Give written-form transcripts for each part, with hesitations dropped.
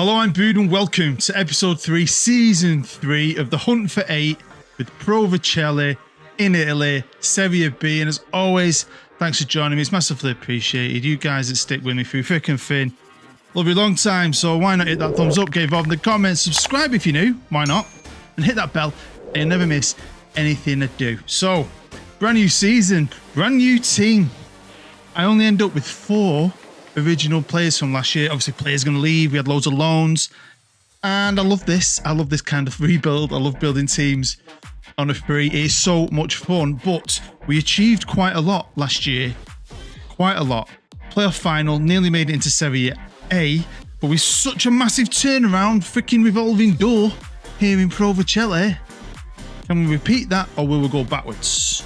Hello, I'm Bood and welcome to episode 3, season 3 of the Hunt for 8 with Pro Vercelli in Italy, Serie B. And as always, thanks for joining me. It's massively appreciated. You guys that stick with me through thick and thin. Love you a long time, so why not hit that thumbs up, get involved in the comments, subscribe if you're new, why not? And hit that bell and you'll never miss anything I do. So, brand new season, brand new team. I only end up with 4 original players from last year. Obviously, players going to leave. We had loads of loans. And I love this. I love this kind of rebuild. I love building teams on a free. It is so much fun. But we achieved quite a lot last year. Quite a lot. Playoff final. Nearly made it into Serie A. But with such a massive turnaround, freaking revolving door here in Pro Vercelli, can we repeat that or will we go backwards?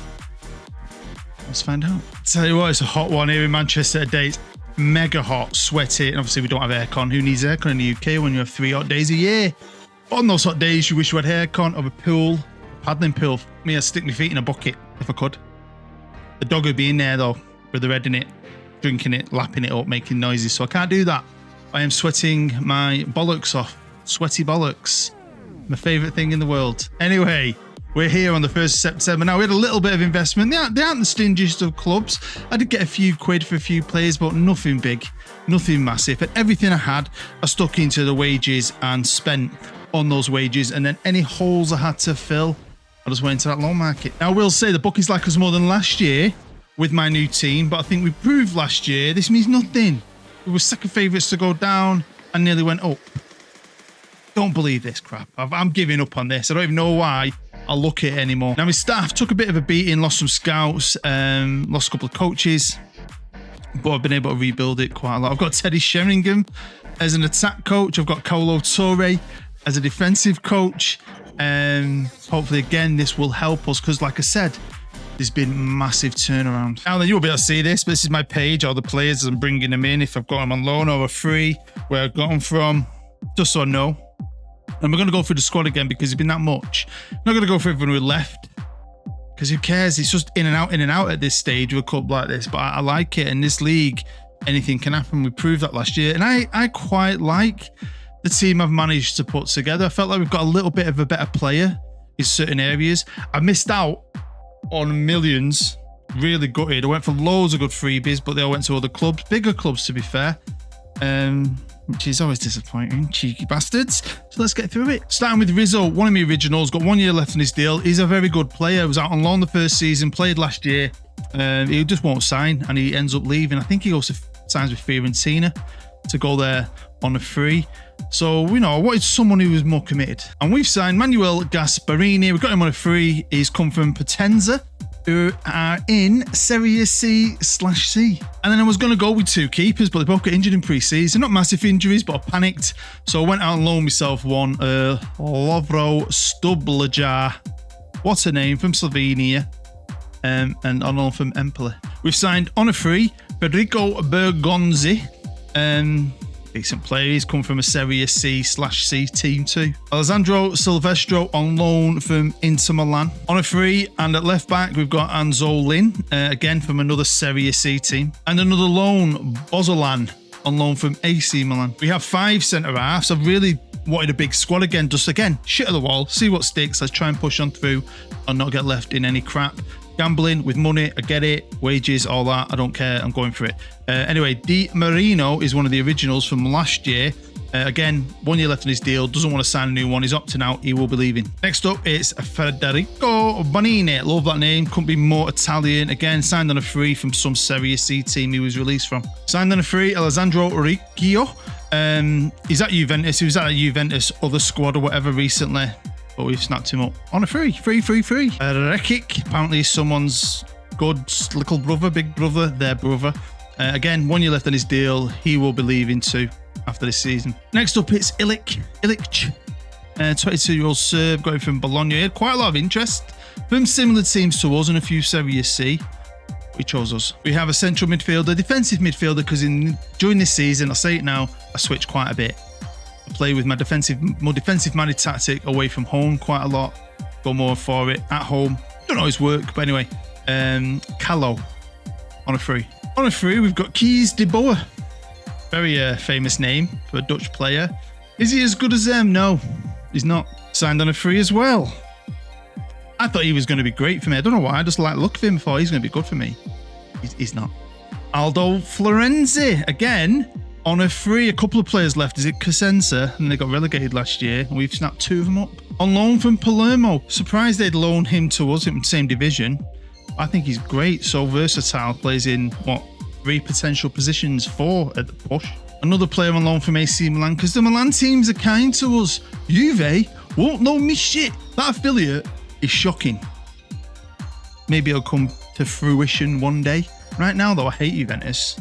Let's find out. Tell you what, it's a hot one here in Manchester today. It's mega hot, sweaty, and obviously we don't have aircon. Who needs aircon in the UK when you have 3 hot days a year? On those hot days, you wish you had aircon or a pool, a paddling pool. Me, I'd stick my feet in a bucket if I could. The dog would be in there though, with the red in it, drinking it, lapping it up, making noises. So I can't do that. I am sweating my bollocks off. Sweaty bollocks. My favourite thing in the world. Anyway, we're here on the 1st of September. Now, we had a little bit of investment. They aren't the stingiest of clubs. I did get a few quid for a few players, but nothing big, nothing massive. And everything I had, I stuck into the wages and spent on those wages. And then any holes I had to fill, I just went into that loan market. Now, I will say the bookies like us more than last year with my new team, but I think we proved last year this means nothing. We were second favourites to go down and nearly went up. Don't believe this crap. I'm giving up on this. I don't even know why I'll look at it anymore. Now, my staff took a bit of a beating, lost some scouts, lost a couple of coaches, but I've been able to rebuild it quite a lot. I've got Teddy Sheringham as an attack coach. I've got Colo Torre as a defensive coach. Hopefully, again, this will help us because, like I said, there's been massive turnaround. Now then, you'll be able to see this, but this is my page, all the players I'm bringing them in, if I've got them on loan or a free, where I've got them from, just so I know. And we're going to go through the squad again because it's been that much. I'm not going to go for everyone who left because who cares? It's just in and out at this stage with a club like this. But I like it. In this league, anything can happen. We proved that last year. And I quite like the team I've managed to put together. I felt like we've got a little bit of a better player in certain areas. I missed out on millions. Really gutted. I went for loads of good freebies, but they all went to other clubs. Bigger clubs, to be fair. Which is always disappointing, cheeky bastards. So let's get through it. Starting with Rizzo, one of my originals, got 1 year left on his deal. He's a very good player. Was out on loan the first season, played last year. He just won't sign and he ends up leaving. I think he also signs with Fiorentina to go there on a free. So, you know, I wanted someone who was more committed. And we've signed Manuel Gasparini. We've got him on a free. He's come from Potenza, who are in Serie C/C. And then I was going to go with 2 keepers, but they both got injured in pre-season. Not massive injuries, but I panicked. So I went out and loaned myself one, Lovro Stublajar. What a name, from Slovenia. And on loan from Empoli. We've signed on a free, Federico Bergonzi. Decent player. He's come from a Serie C/C team too. Alessandro Silvestro on loan from Inter Milan. On a free, and at left back, we've got Anzo Lin, again from another Serie C team. And another loan, Bozolan, on loan from AC Milan. We have 5 centre-halves. I've really wanted a big squad again. Just again, shit at the wall, see what sticks. Let's try and push on through and not get left in any crap. Gambling with money, I get it. Wages, all that, I don't care. I'm going for it. Anyway, Di Marino is one of the originals from last year. Again, 1 year left in his deal. Doesn't want to sign a new one. He's opting out. He will be leaving. Next up, it's Federico Bonini. Love that name. Couldn't be more Italian. Again, signed on a free from some Serie C team he was released from. Signed on a free, Alessandro Riccio. He's at Juventus. He was at a Juventus other squad or whatever recently, but we've snapped him up on a free. Rekic, apparently someone's good little brother, big brother, their brother. Again, 1 year left on his deal. He will be leaving too after this season. Next up, it's Ilic, 22-year-old Serb, got him from Bologna. He had quite a lot of interest from similar teams to us and a few Serie C. He chose us. We have a central midfielder, defensive midfielder, because during this season, I'll say it now, I switched quite a bit. I play with my more defensive-minded tactic away from home quite a lot. Go more for it at home. Don't always work, but anyway. Calo on a free. On a free, we've got Kees de Boer. Very famous name for a Dutch player. Is he as good as them? No, he's not. Signed on a free as well. I thought he was going to be great for me. I don't know why. I just like the look of him. Thought he's going to be good for me. He's not. Aldo Florenzi, again, on a free. A couple of players left. Is it Cosenza? And they got relegated last year. And we've snapped 2 of them up. On loan from Palermo. Surprised they'd loan him to us in the same division. I think he's great. So versatile. Plays in, 3 potential positions, 4 at the push. Another player on loan from AC Milan. Because the Milan teams are kind to us. Juve won't know me shit. That affiliate is shocking. Maybe it'll come to fruition one day. Right now, though, I hate Juventus.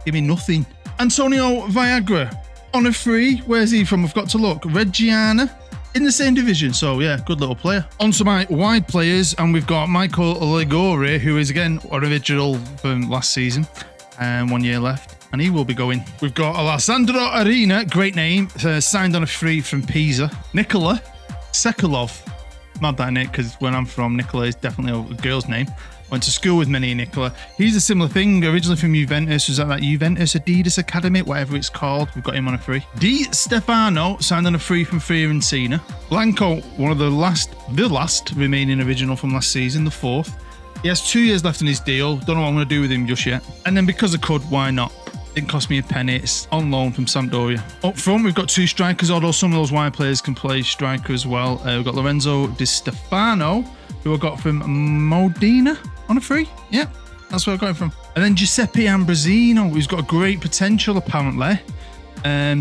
Give me nothing. Antonio Viagra on a free. Where's he from? I've got to look. Reggiana in the same division. So, yeah, good little player. On to my wide players. And we've got Michael Ligori, who is, again, original from last season. And 1 year left. And he will be going. We've got Alessandro Arena. Great name. Signed on a free from Pisa. Nikola Sekulov. Mad that, Nick, because where I'm from, Nicola is definitely a girl's name. Went to school with many Nicola. He's a similar thing, originally from Juventus. Was at that Juventus Adidas Academy, whatever it's called. We've got him on a free. Di Stefano, signed on a free from Fiorentina. Blanco, one of the last remaining original from last season, the 4th. He has 2 years left in his deal. Don't know what I'm going to do with him just yet. And then because I could, why not? Didn't cost me a penny. It's on loan from Sampdoria. Up front, we've got 2 strikers, although some of those wide players can play striker as well. We've got Lorenzo Di Stefano, who I got from Modena on a free. Yeah, that's where I got him from. And then Giuseppe Ambrosino, who's got great potential, apparently.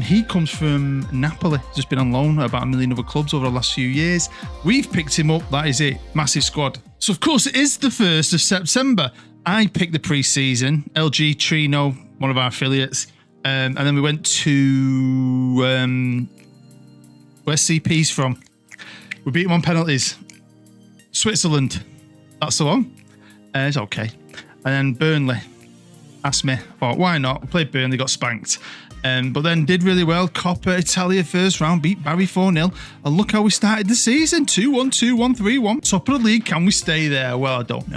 He comes from Napoli. He's just been on loan at about 1 million other clubs over the last few years. We've picked him up. That is it. Massive squad. So, of course, it is the 1st of September. I picked the pre-season. LG Trino, one of our affiliates. And then we went to... where's CP's from? We beat him on penalties. Switzerland. That's the one. It's okay. And then Burnley. Asked me. Thought, why not? We played Burnley, got spanked. But then did really well. Coppa Italia first round, beat Barry 4-0. And look how we started the season. 2-1, 2-1, 3-1. Top of the league. Can we stay there? Well, I don't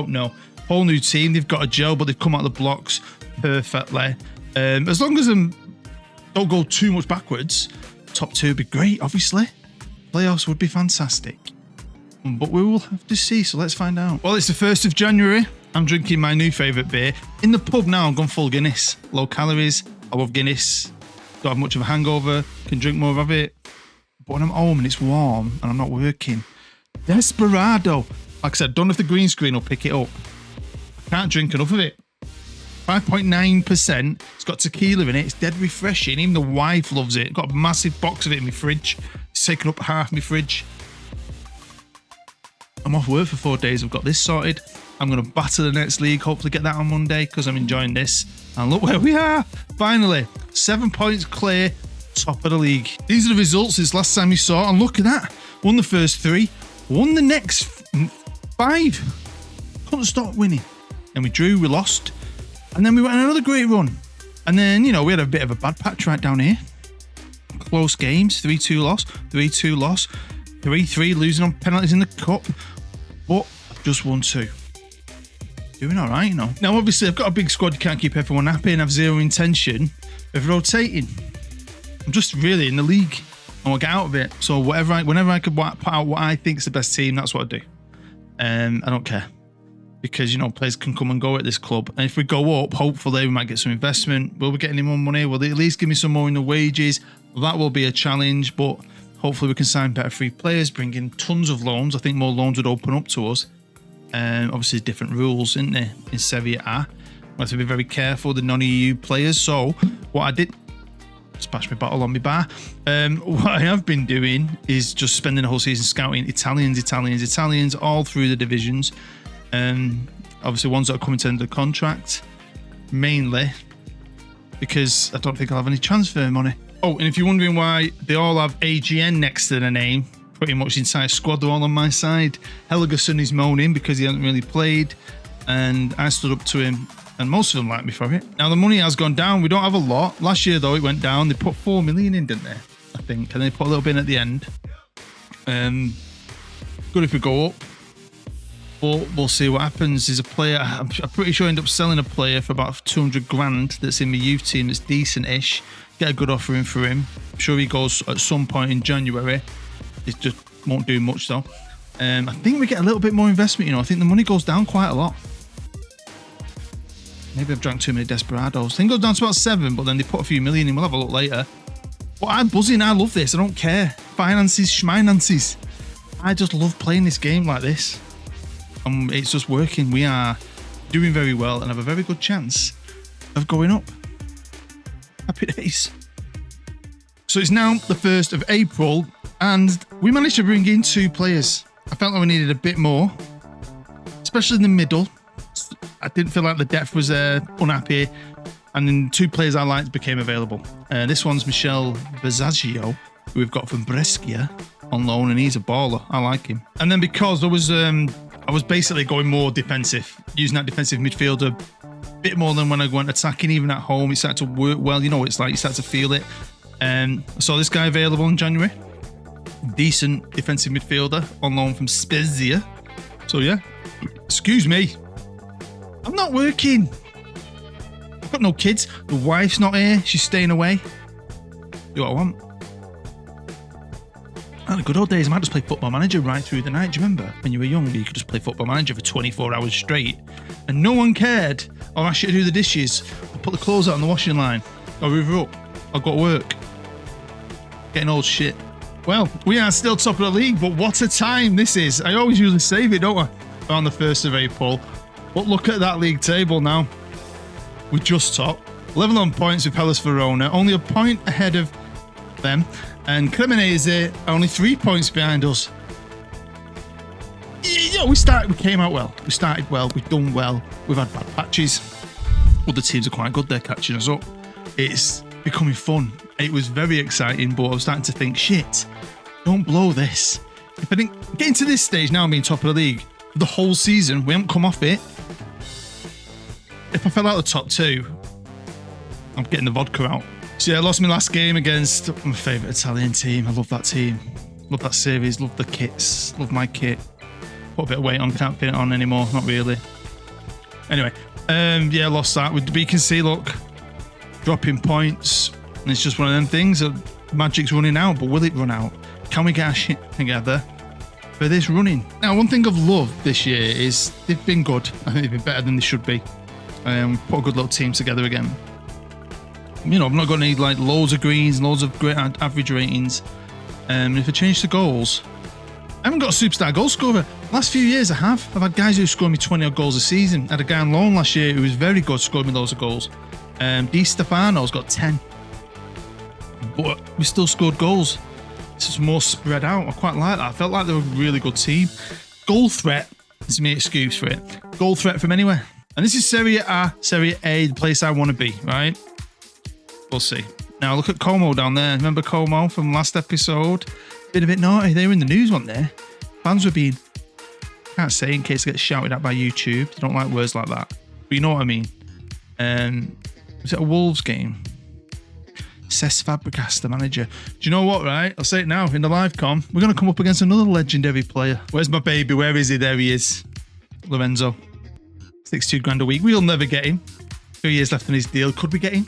know. Whole new team. They've got a gel, but they've come out of the blocks perfectly. As long as them don't go too much backwards, top 2 would be great, obviously. Playoffs would be fantastic. But we will have to see, so let's find out. Well, it's the 1st of January. I'm drinking my new favourite beer. In the pub now, I'm going full Guinness. Low calories. I love Guinness. Don't have much of a hangover. Can drink more of it. But when I'm home and it's warm and I'm not working, Desperado. Like I said, don't have the green screen will pick it up. I can't drink enough of it. 5.9%. It's got tequila in it. It's dead refreshing. Even the wife loves it. Got a massive box of it in my fridge. It's taken up half my fridge. I'm off work for 4 days. I've got this sorted. I'm going to batter the next league. Hopefully get that on Monday because I'm enjoying this. And look where we are. Finally, 7 points clear. Top of the league. These are the results since last time you saw. And look at that. Won the first 3. Won the next 5. Couldn't stop winning. And we drew. We lost. And then we went on another great run. And then, we had a bit of a bad patch right down here. Close games. 3-2 loss. 3-2 loss. 3-3 losing on penalties in the cup. But I've just won 2. Doing all right, Now, obviously, I've got a big squad. You can't keep everyone happy and have zero intention of rotating. I'm just really in the league. I want to get out of it. So whenever I could put out what I think is the best team, that's what I do. I don't care. Because, players can come and go at this club. And if we go up, hopefully we might get some investment. Will we get any more money? Will they at least give me some more in the wages? Well, that will be a challenge, but hopefully we can sign better free players, bring in tons of loans. I think more loans would open up to us. Obviously, different rules, isn't there, in Serie A. We have to be very careful with the non-EU players. So, what I did, splash my bottle on my bar. What I have been doing is just spending the whole season scouting Italians all through the divisions. Obviously, ones that are coming to the end of the contract, mainly because I don't think I'll have any transfer money. Oh, and if you're wondering why they all have AGN next to their name, pretty much the entire squad, they're all on my side. Helgeson is moaning because he hasn't really played, and I stood up to him, and most of them like me for it. Now, the money has gone down. We don't have a lot. Last year, though, it went down. They put 4 million in, didn't they? I think. And they put a little bit in at the end. Good if we go up. But we'll see what happens. There's a player, I'm pretty sure I end up selling a player for about 200 grand that's in my youth team that's decent-ish. Get a good offer in for him. I'm sure he goes at some point in January. It just won't do much though. I think we get a little bit more investment, you know. I think the money goes down quite a lot. Maybe I've drank too many Desperados. I think it goes down to about 7, but then they put a few million in. We'll have a look later. But I'm buzzing. I love this. I don't care. Finances, schminances. I just love playing this game like this. It's just working. We are doing very well and have a very good chance of going up. Happy days. So it's now the 1st of April and we managed to bring in 2 players. I felt like we needed a bit more, especially in the middle. I didn't feel like the depth was unhappy, and then 2 players I liked became available. This one's Michel Vercelli, who we've got from Brescia on loan, and he's a baller. I like him. And then because I was basically going more defensive, using that defensive midfielder a bit more than when I went attacking, even at home. It started to work well. You know what it's like. You start to feel it. I saw this guy available in January. Decent defensive midfielder on loan from Spezia. So yeah, excuse me. I'm not working. I've got no kids. The wife's not here. She's staying away. Do what I want. And the good old days, I might just play Football Manager right through the night. Do you remember when you were young, you could just play Football Manager for 24 hours straight and no one cared? Or ask you to do the dishes, or put the clothes out on the washing line, or hoover up, or go to work. Getting old shit. Well, we are still top of the league, but what a time this is. I always usually save it, don't I? On the 1st of April. But look at that league table now. We're just top. Level on points with Hellas Verona, only a point ahead of them. And Cremonese only 3 points behind us. Yeah, we came out well. We started well. We've done well. We've had bad patches. Other teams are quite good. They're catching us up. It's becoming fun. It was very exciting, but I was starting to think, shit, don't blow this. If I didn't get into this stage now, being top of the league, the whole season, we haven't come off it. If I fell out of the top 2, I'm getting the vodka out. So yeah, I lost my last game against my favourite Italian team. I love that team. Love that series. Love the kits. Love my kit. Put a bit of weight on. Can't pin it on anymore. Not really. Anyway, yeah, lost that. You can see, look, dropping points. And it's just one of them things. Magic's running out, but will it run out? Can we get our shit together for this running? Now, one thing I've loved this year is they've been good. I think they've been better than they should be. We put a good little team together again. You know, I'm not going to need like loads of greens, loads of great average ratings. If I change the goals, I haven't got a superstar goal scorer. Last few years I have. I've had guys who scored me 20 odd goals a season. I had a guy on loan last year who was very good, scored me loads of goals. Di Stefano's got 10. But we still scored goals. It's just more spread out. I quite like that. I felt like they were a really good team. Goal threat is my excuse for it. Goal threat from anywhere. And this is Serie A, the place I want to be, right? We'll see. Now look at Como down there. Remember Como from last episode? Been a bit naughty. They were in the news, weren't they? Fans were being, can't say in case I get shouted at by YouTube. They don't like words like that. But you know what I mean. Was it a Wolves game? Cesc Fabregas, the manager. Do you know what, right? I'll say it now. In the live com, we're going to come up against another legendary player. Where's my baby? Where is he? There he is. Lorenzo. 62 grand a week. We'll never get him. 2 years left on his deal. Could we get him?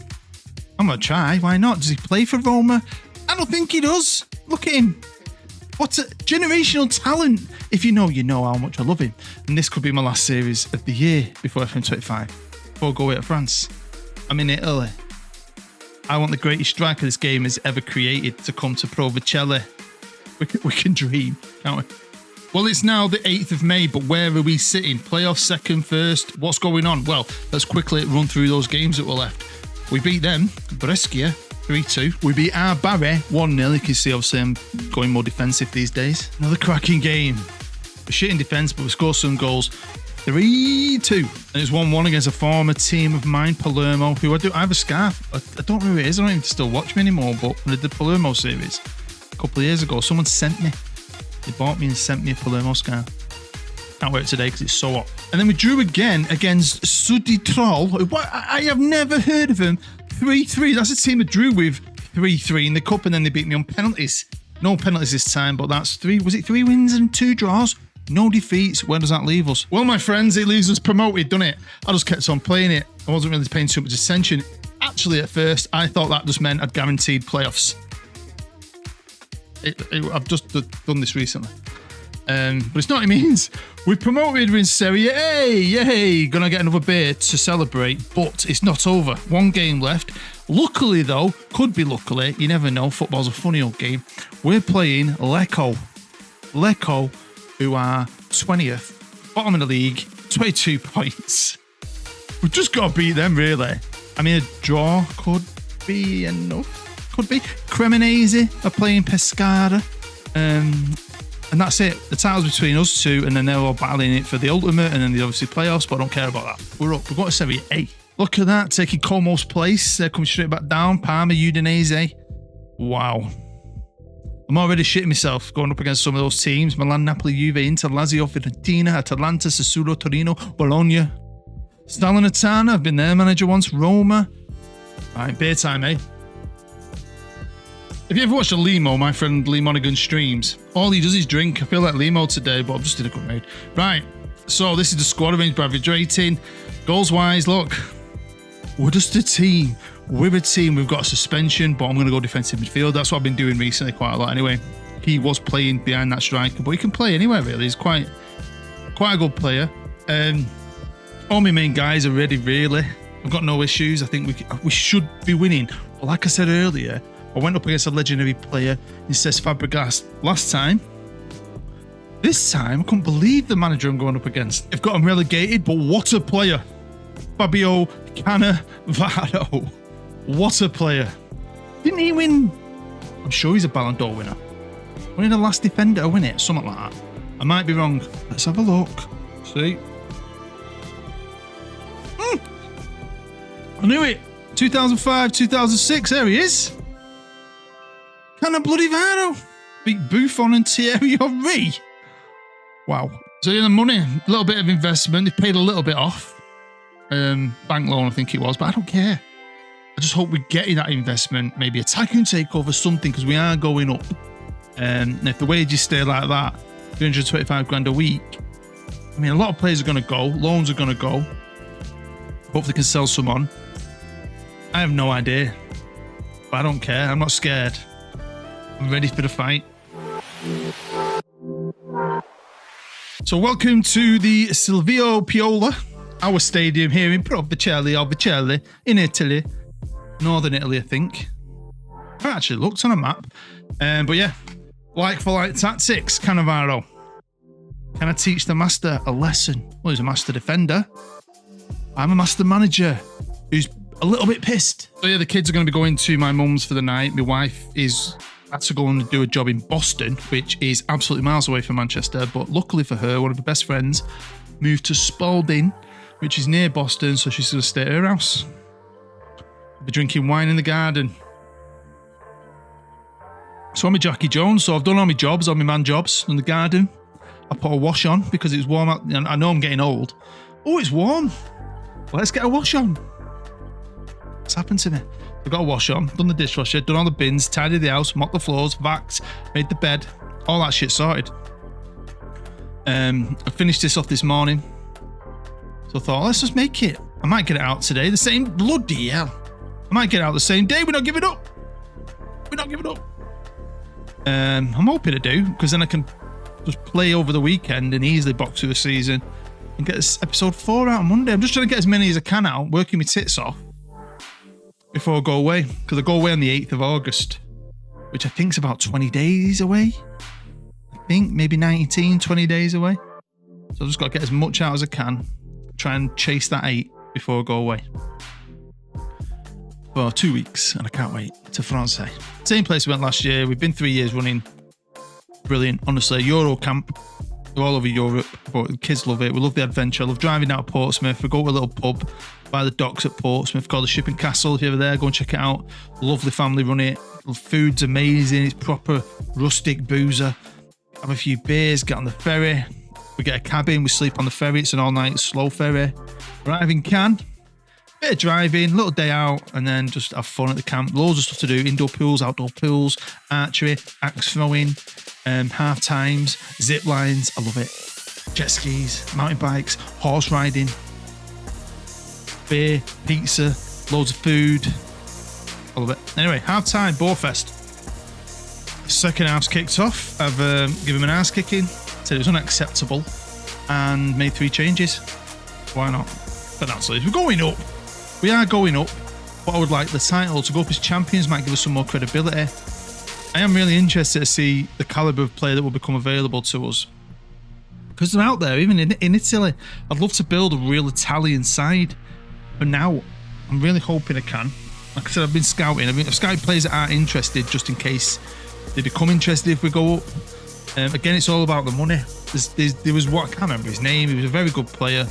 I'm going to try. Why not? Does he play for Roma? I don't think he does. Look at him. What a generational talent. If you know, you know how much I love him. And this could be my last series of the year before FM25. Before I go away to France. I'm in Italy. I want the greatest striker this game has ever created to come to Pro Vercelli. We can dream, can't we? Well, it's now the 8th of May, but where are we sitting? Playoff, second, first? What's going on? Well, let's quickly run through those games that were left. We beat them, Brescia, 3-2. We beat our Barry, 1-0. You can see, obviously, I'm going more defensive these days. Another cracking game. We're shit in defence, but we scored some goals. 3-2. And it's 1-1 against a former team of mine, Palermo, who I have a scarf. I don't know who it is. I don't even still watch me anymore, but when I did the Palermo series a couple of years ago, someone sent me. They bought me and sent me a Palermo scarf. Can't wear it today because it's so hot. And then we drew again against Suditrol. I have never heard of them. 3-3. That's a team that drew with 3-3 in the cup, and then they beat me on penalties. No penalties this time, but that's 3. Was it 3 wins and 2 draws? No defeats. Where does that leave us? Well, my friends, it leaves us promoted, doesn't it? I just kept on playing it. I wasn't really paying too much attention. Actually, at first, I thought that just meant I'd guaranteed playoffs. I've just done this recently. But it's not what it means. We're promoted in Serie A. Yay! Gonna get another beer to celebrate, but it's not over. One game left. Luckily, though, could be luckily, you never know. Football's a funny old game. We're playing Lecco. Lecco, who are 20th, bottom of the league, 22 points. We've just got to beat them, really. I mean, a draw could be enough. Could be. Cremonese are playing Pescara. And that's it. The title's between us two, and then they're all battling it for the ultimate, and then the obviously playoffs, but I don't care about that. We're up. We've got to Serie A. Look at that, taking Como's place. They're coming straight back down. Parma, Udinese. Wow. I'm already shitting myself going up against some of those teams. Milan, Napoli, Juve, Inter, Lazio, Fiorentina, Atalanta, Sassuolo, Torino, Bologna. Salernitana, I've been their manager once. Roma. Right, beer time, eh? If you ever watched a Limo, my friend Lee Monaghan streams, all he does is drink. I feel like Limo today, but I'm just in a good mood. Right, so this is the squad arranged by average rating. Goals-wise, look, we're just a team. We're a team. We've got a suspension, but I'm going to go defensive midfield. That's what I've been doing recently quite a lot anyway. He was playing behind that striker, but he can play anywhere, really. He's quite a good player. All my main guys are ready, really. I've got no issues. I think we should be winning. But like I said earlier, I went up against a legendary player in Cesc Fabregas last time. This time, I couldn't believe the manager I'm going up against. I've got him relegated, but what a player. Fabio Cannavaro. What a player. Didn't he win? I'm sure he's a Ballon d'Or winner. Winning the last defender, win it? Something like that. I might be wrong. Let's have a look. See? I knew it. 2005, 2006. There he is. Cannavaro beat Buffon and Thierry Henry. Wow. So in the money, a little bit of investment. They paid a little bit off. Bank loan, I think it was, but I don't care. I just hope we get in that investment. Maybe a tycoon takeover, something, because we are going up. And if the wages stay like that, 325 grand a week, I mean, a lot of players are going to go. Loans are going to go. Hopefully they can sell some on. I have no idea. But I don't care. I'm not scared. I'm ready for the fight. So welcome to the Silvio Piola, our stadium here in Vercelli, in Italy. Northern Italy, I think. I actually looked on a map. But yeah, like for like tactics, Cannavaro. Can I teach the master a lesson? Well, he's a master defender. I'm a master manager who's a little bit pissed. So yeah, the kids are going to be going to my mum's for the night. My wife had to go and do a job in Boston, which is absolutely miles away from Manchester. But luckily for her, one of her best friends moved to Spalding, which is near Boston, so she's going to stay at her house. Be drinking wine in the garden. So I'm a Jackie Jones, so I've done all my jobs, all my man jobs in the garden. I put a wash on because it's warm out. I know I'm getting old. Oh, it's warm. Let's get a wash on. What's happened to me? I've got a wash on, done the dishwasher, done all the bins, tidied the house, mopped the floors, vaxed, made the bed, all that shit sorted. I finished this off this morning. So I thought, let's just make it. I might get it out today. The same bloody hell. I might get it out the same day. We're not giving up. We're not giving up. I'm hoping to do, because then I can just play over the weekend and easily box through the season and get this episode 4 out on Monday. I'm just trying to get as many as I can out, working my tits off before I go away, because I go away on the 8th of August, which I think is about 20 days away. I think maybe 19, 20 days away. So I've just got to get as much out as I can, try and chase that 8 before I go away. For 2 weeks, and I can't wait, to France. Same place we went last year. We've been 3 years running. Brilliant, honestly. Euro camp, we're all over Europe, but the kids love it. We love the adventure. I love driving out of Portsmouth. We go to a little pub by the docks at Portsmouth called the Shipping Castle. If you're ever there, go and check it out. Lovely family run it. The food's amazing. It's proper rustic boozer. Have a few beers, get on the ferry. We get a cabin, we sleep on the ferry. It's an all-night slow ferry. Arrive in Cannes. Bit of driving, little day out, and then just have fun at the camp. Loads of stuff to do. Indoor pools, outdoor pools, archery, axe throwing, half times, zip lines. I love it. jet skis, mountain bikes, horse riding, beer, pizza, loads of food, all of it. Anyway, half time, Borefest. Second half's kicked off. I've given him an ass kicking, said it was unacceptable, and made 3 changes. Why not? But that's it. We're going up. We are going up. But I would like the title to go up as champions, might give us some more credibility. I am really interested to see the calibre of player that will become available to us. Because they're out there, even in Italy. I'd love to build a real Italian side. But now, I'm really hoping I can. Like I said, I've been scouting. I've scouted players that are interested just in case they become interested if we go up. Again, it's all about the money. There was what, I can't remember his name. He was a very good player.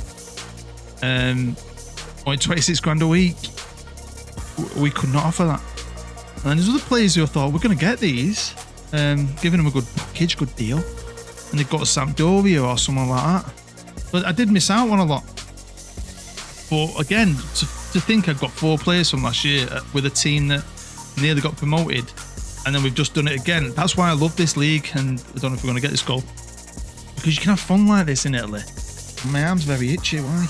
Wanted 26 grand a week. We could not offer that. And then there's other players who I thought, we're going to get these. Giving them a good package, good deal. And they've got a Sampdoria or someone like that. But I did miss out on a lot. But again, to think I've got 4 players from last year with a team that nearly got promoted, and then we've just done it again. That's why I love this league, and I don't know if we're going to get this goal. Because you can have fun like this in Italy. My arm's very itchy, why?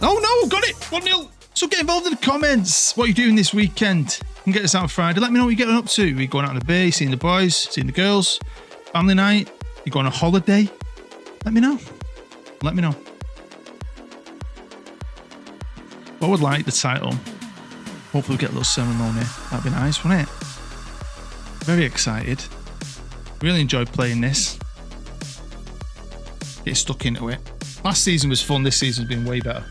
Oh no, got it! 1-0! So get involved in the comments. What are you doing this weekend? You can get this out on Friday. Let me know what you're getting up to. Are you going out on the bay, seeing the boys, seeing the girls? Family night? You going on a holiday? Let me know. Let me know. I would like the title. Hopefully we get a little ceremony. That'd be nice, wouldn't it? Very excited. Really enjoyed playing this. Get stuck into it. Last season was fun. This season's been way better.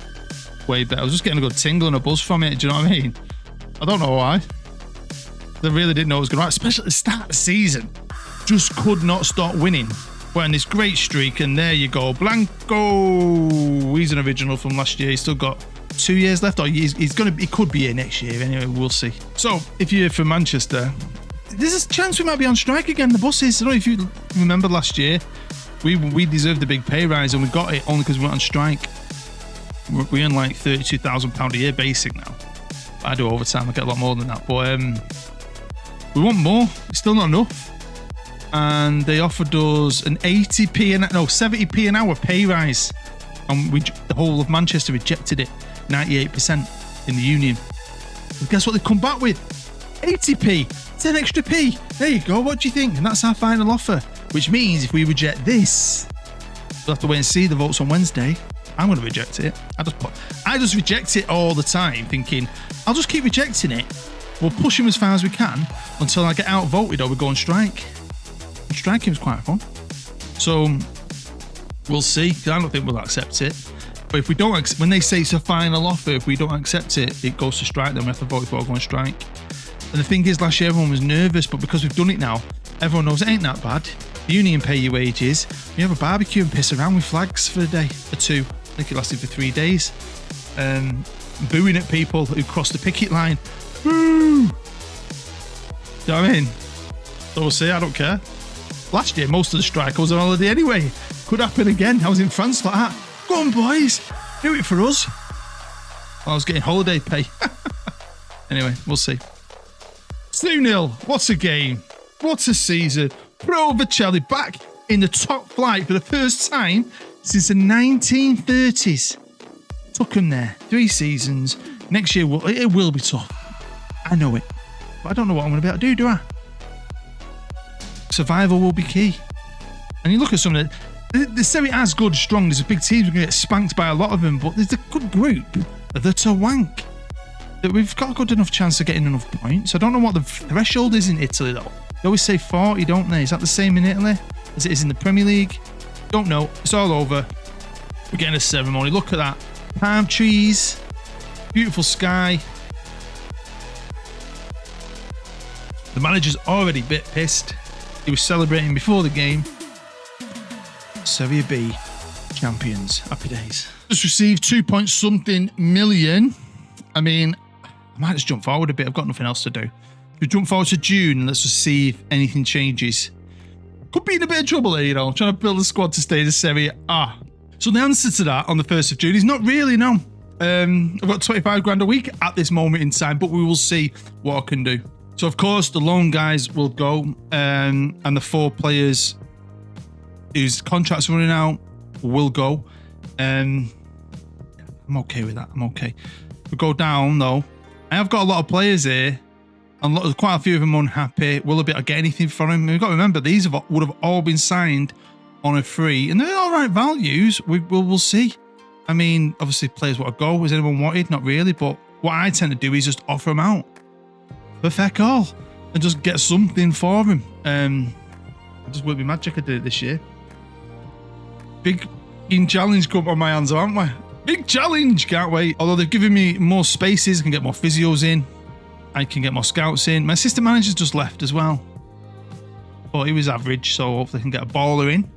Way better. I was just getting a good tingle and a buzz from it. Do you know what I mean? I don't know why. I really didn't know it was going to happen. Especially at the start of the season. Just could not stop winning. We're on this great streak, and there you go. Blanco. He's an original from last year. He's still got 2 years left. Or he could be here next year. Anyway, we'll see. So, if you're from Manchester, there's a chance we might be on strike again. The buses. I don't know if you remember last year. We deserved a big pay rise, and we got it only because we went on strike. We earn like £32,000 a year basic now. I do overtime. I get a lot more than that. But we want more. It's still not enough. And they offered us an 70p an hour pay rise. And the whole of Manchester rejected it. 98% in the union. And guess what they've come back with? 80p. 10 extra p. There you go. What do you think? And that's our final offer. Which means if we reject this, we'll have to wait and see the votes on Wednesday. I'm going to reject it. I just reject it all the time, thinking, I'll just keep rejecting it. We'll push him as far as we can until I get outvoted or we go on strike. And striking was quite fun. So, we'll see. I don't think we'll accept it. But if we don't, when they say it's a final offer, if we don't accept it, it goes to strike, then we have to vote before we go on strike. And the thing is, last year everyone was nervous, but because we've done it now, everyone knows it ain't that bad. The union pay your wages. We have a barbecue and piss around with flags for a day or 2. I think it lasted for 3 days. Booing at people who crossed the picket line. Woo! Do you know what I mean? So we'll see, I don't care. Last year, most of the strike was on holiday anyway. Could happen again. I was in France like that. Go on, boys. Do it for us. I was getting holiday pay. Anyway, we'll see. 2-0. What a game. What a season. Pro Vercelli back in the top flight for the first time since the 1930s. Took them there. 3 seasons. Next year, it will be tough. I know it. But I don't know what I'm going to be able to do I? Survival will be key. And you look at some of the Serie A's good, strong. There's a big team. We're going to get spanked by a lot of them. But there's a good group that's a wank. That we've got a good enough chance of getting enough points. I don't know what the threshold is in Italy, though. They always say 40, don't they? Is that the same in Italy as it is in the Premier League? Don't know. It's all over. We're getting a ceremony. Look at that. Palm trees. Beautiful sky. The manager's already a bit pissed. He was celebrating before the game. Serie B champions. Happy days. Just received 2-point-something million. I mean, I might just jump forward a bit. I've got nothing else to do. We jump forward to June and let's just see if anything changes. Could be in a bit of trouble here, you know. I'm trying to build a squad to stay in the Serie A. So the answer to that on the 1st of June is not really, no. I've got 25 grand a week at this moment in time, but we will see what I can do. So, of course, the loan guys will go and the 4 players whose contract's running out will go. I'm okay with that. I'm okay. We go down though. I have got a lot of players here, and quite a few of them unhappy. Will I be able to get anything from him? We've got to remember these would have all been signed on a free, and they're all right values. We'll see. I mean, obviously players want to go. Is anyone wanted? Not really. But what I tend to do is just offer them out for feck all and just get something for them. Just won't be magic. I did it this year. Big challenge come on my hands, haven't we? Big challenge. Can't wait. Although they've given me more spaces, I can get more physios in. I can get more scouts in. My assistant manager's just left as well. But he was average, so hopefully I can get a baller in.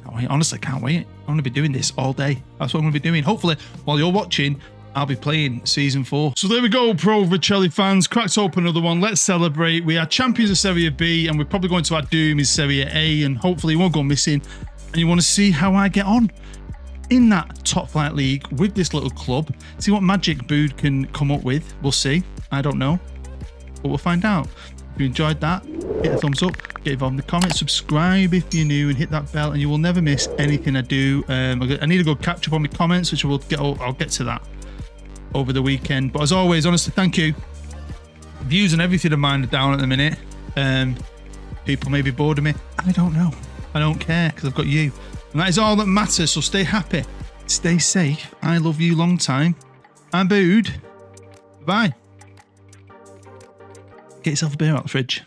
Can't wait. Honestly, can't wait. I'm going to be doing this all day. That's what I'm going to be doing. Hopefully, while you're watching, I'll be playing Season 4. So there we go, Pro Vercelli fans. Cracked open another one. Let's celebrate. We are champions of Serie B, and we're probably going to our doom in Serie A, and hopefully it won't go missing. And you want to see how I get on in that top flight league with this little club. See what magic Bood can come up with. We'll see. I don't know, but we'll find out. If you enjoyed that, hit a thumbs up, get involved in the comments, subscribe if you're new, and hit that bell, and you will never miss anything I do. I need to go catch up on my comments, which I'll get to that over the weekend. But as always, honestly, thank you. Views and everything of mine are down at the minute. People may be bored of me. I don't know. I don't care, because I've got you. And that is all that matters, so stay happy. Stay safe. I love you long time. I'm Bood. Bye. Get yourself a beer out of the fridge.